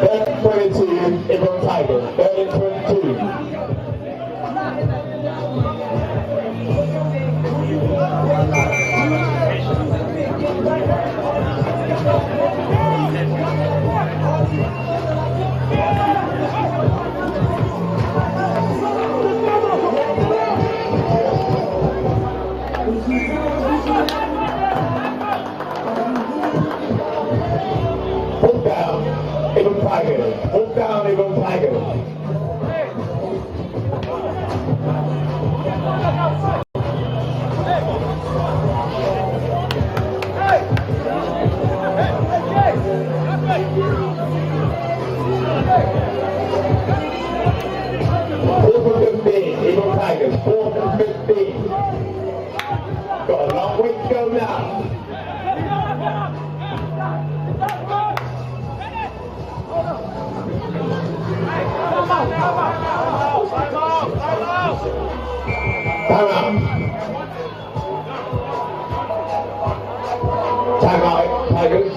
Third and 22, Ibram Tigers. Third and 22. Hold down, Ibram Tigers. Hold down, Ibram Tigers. Fourth and 15. Got a long way to go now. Time out, Tigers.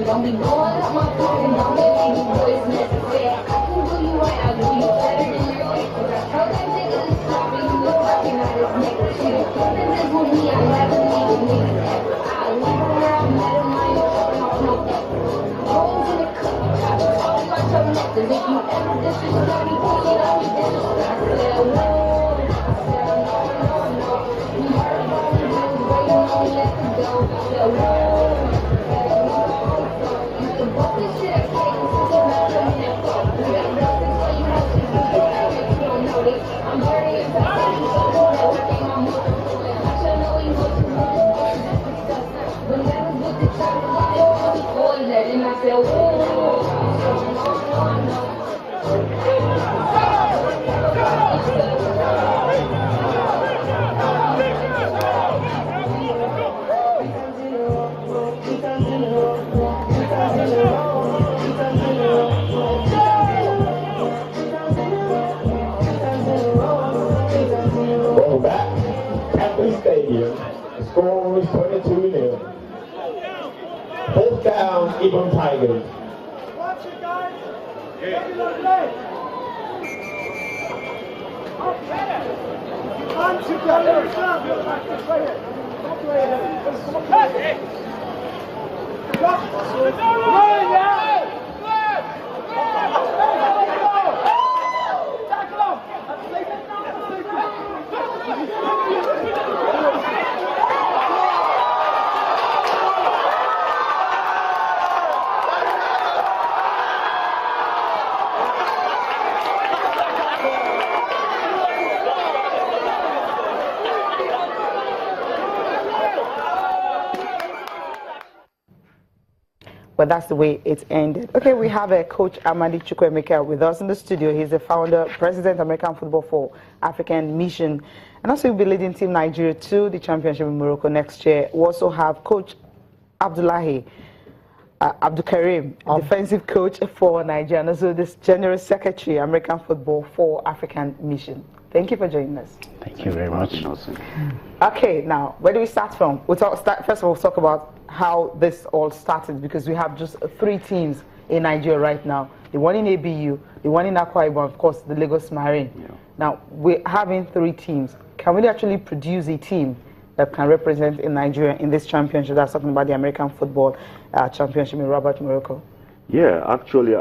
Don't be blowing up my phone and don't make any voice necessary. I can do you right, I'll do you better than your ex. I told that nigga to stop and he was working on his nigga shit. This is with me, I never leave a nigga ever. I leave where I met him, I ain't showing off no effort. Rolls in the cup, I was all about your necklace. If you ever disrespect me, pull it up, you disrespect. I said, whoa, I said, no. You heard about me, just waiting on me, let it go. I said, whoa. Score was 22-0. Fourth down, Ibram Tigers. Watch it, guys. Punch it, guys. But that's the way it ended. Okay, we have Coach Amadi Chukwuemeka with us in the studio. He's the founder, president, American Football for African Mission. And also he'll be leading Team Nigeria to the championship in Morocco next year. We also have Coach Abdullahi Abdulkarim, defensive coach for Nigeria, and also this General Secretary, American Football for African Mission. Thank you for joining us. Thank you very much. Okay, now, where do we start from? First of all, talk about how this all started, because we have just 3 teams in Nigeria right now. The one in ABU, the one in Akwa Ibom, of course, the Lagos Marine. Yeah. Now, we're having 3 teams. Can we actually produce a team that can represent in Nigeria in this championship? That's talking about the American Football Championship in Rabat, Morocco. Yeah, actually,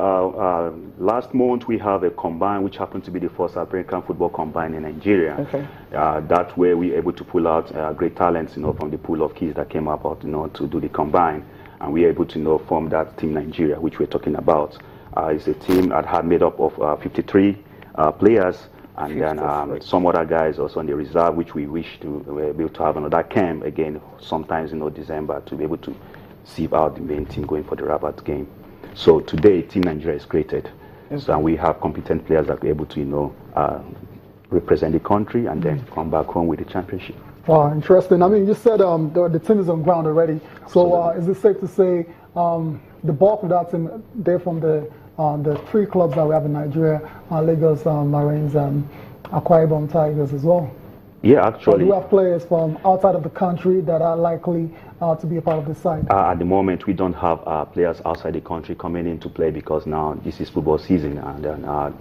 last month we have a combine, which happened to be the first American football combine in Nigeria. Okay. That way we were able to pull out great talents, from the pool of kids that came up, to do the combine, and we were able to, form that Team Nigeria, which we're talking about. It's a team that had made up of 53 players, and then some other guys also on the reserve, which we wish to be able to have another camp again, sometimes December, to be able to sieve out the main team going for the Rabat game. So today, Team Nigeria is created, so and we have competent players that are able to, represent the country and then come back home with the championship. Wow, interesting. I mean, you said the team is on ground already. So is it safe to say the bulk of that team, they're from the the 3 clubs that we have in Nigeria, Lagos Marines, Akwa Ibom Tigers as well. Yeah, So actually. we have players from outside of the country that are likely to be a part of the side. At the moment, we don't have players outside the country coming in to play because now this is football season, and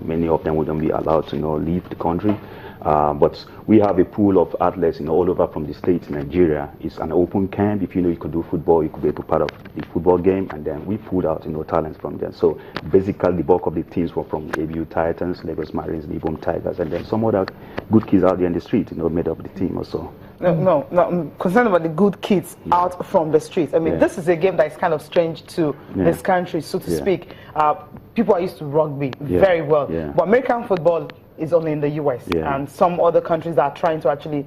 many of them wouldn't be allowed to leave the country. But we have a pool of athletes all over from the states in Nigeria. It's an open camp. If you could do football, you could be a part of the football game, and then we pulled out talents from there. So basically, the bulk of the teams were from ABU Titans, Lagos Marines, Ibom Tigers, and then some other good kids out there in the street, made up the team also. No, I'm concerned about the good kids out from the streets. I mean, this is a game that is kind of strange to this country, so to speak. People are used to rugby very well, but American football is only in the US and some other countries that are trying to actually,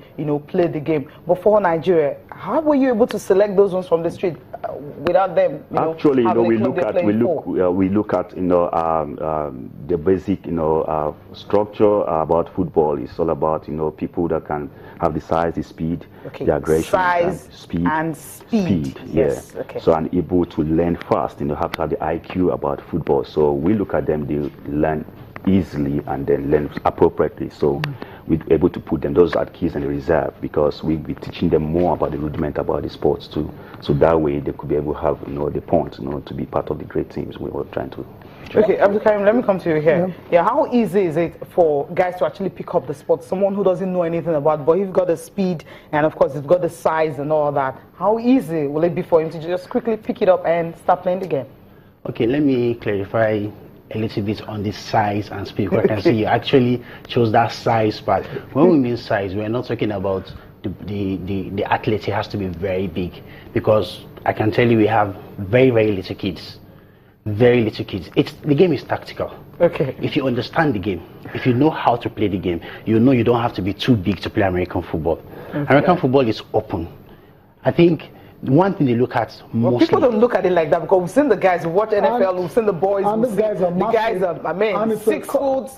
play the game. But for Nigeria, how were you able to select those ones from the street without them? Actually, we look at the basic structure about football. It's all about people that can have the size, the speed, the aggression, size speed and speed. Yes. Yeah. Okay. So and able to learn fast. Have to have the IQ about football. So we look at them. They learn easily and then learn appropriately. So we're able to put them, those are kids in the reserve, because we'll be teaching them more about the rudiment about the sports too. So that way they could be able to have the point to be part of the great teams we were trying to. Okay, Abdul Karim, let me come to you here. Yeah, how easy is it for guys to actually pick up the sport? Someone who doesn't know anything about it, but you've got the speed and of course you've got the size and all that. How easy will it be for him to just quickly pick it up and start playing the game? Okay, let me clarify a little bit on the size and speed. I can see you actually chose that size part. When we mean size, we're not talking about the athlete. He has to be very big, because I can tell you we have very, very little kids. Very little kids. The game is tactical. Okay. If you understand the game, if you know how to play the game, you know you don't have to be too big to play American football. Okay. American football is open. I think one thing they look at mostly. People don't look at it like that, because we've seen the guys who watch NFL, we've seen the boys. And the guys are I mean, 6 foot,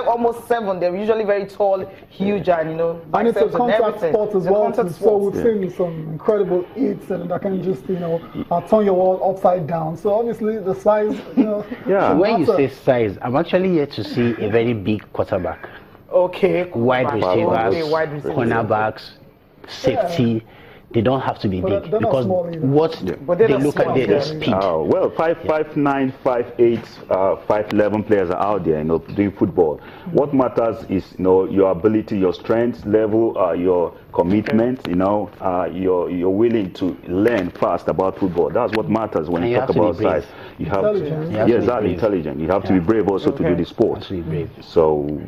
almost 7. They're usually very tall, huge, and and it's a contact sport as well. So we've seen some incredible hits and that can just turn your wall upside down. So obviously the size. When you say size, I'm actually here to see a very big quarterback. Okay. Wide receivers, cornerbacks, safety. They don't have to be big, because what they look at there is speed. Well, 5'9", 5'8", 5'11" players are out there, doing football. What matters is, your ability, your strength level, your commitment. You're willing to learn fast about football. That's what matters when you talk about size. You have intelligent. You have to be brave also to do the sport. So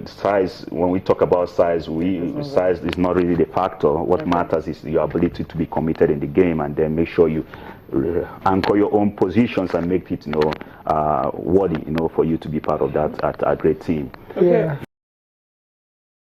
size. When we talk about size, size is not really the factor. What matters is your ability to be committed in the game, and then make sure you anchor your own positions and make it worthy for you to be part of that great team. Okay.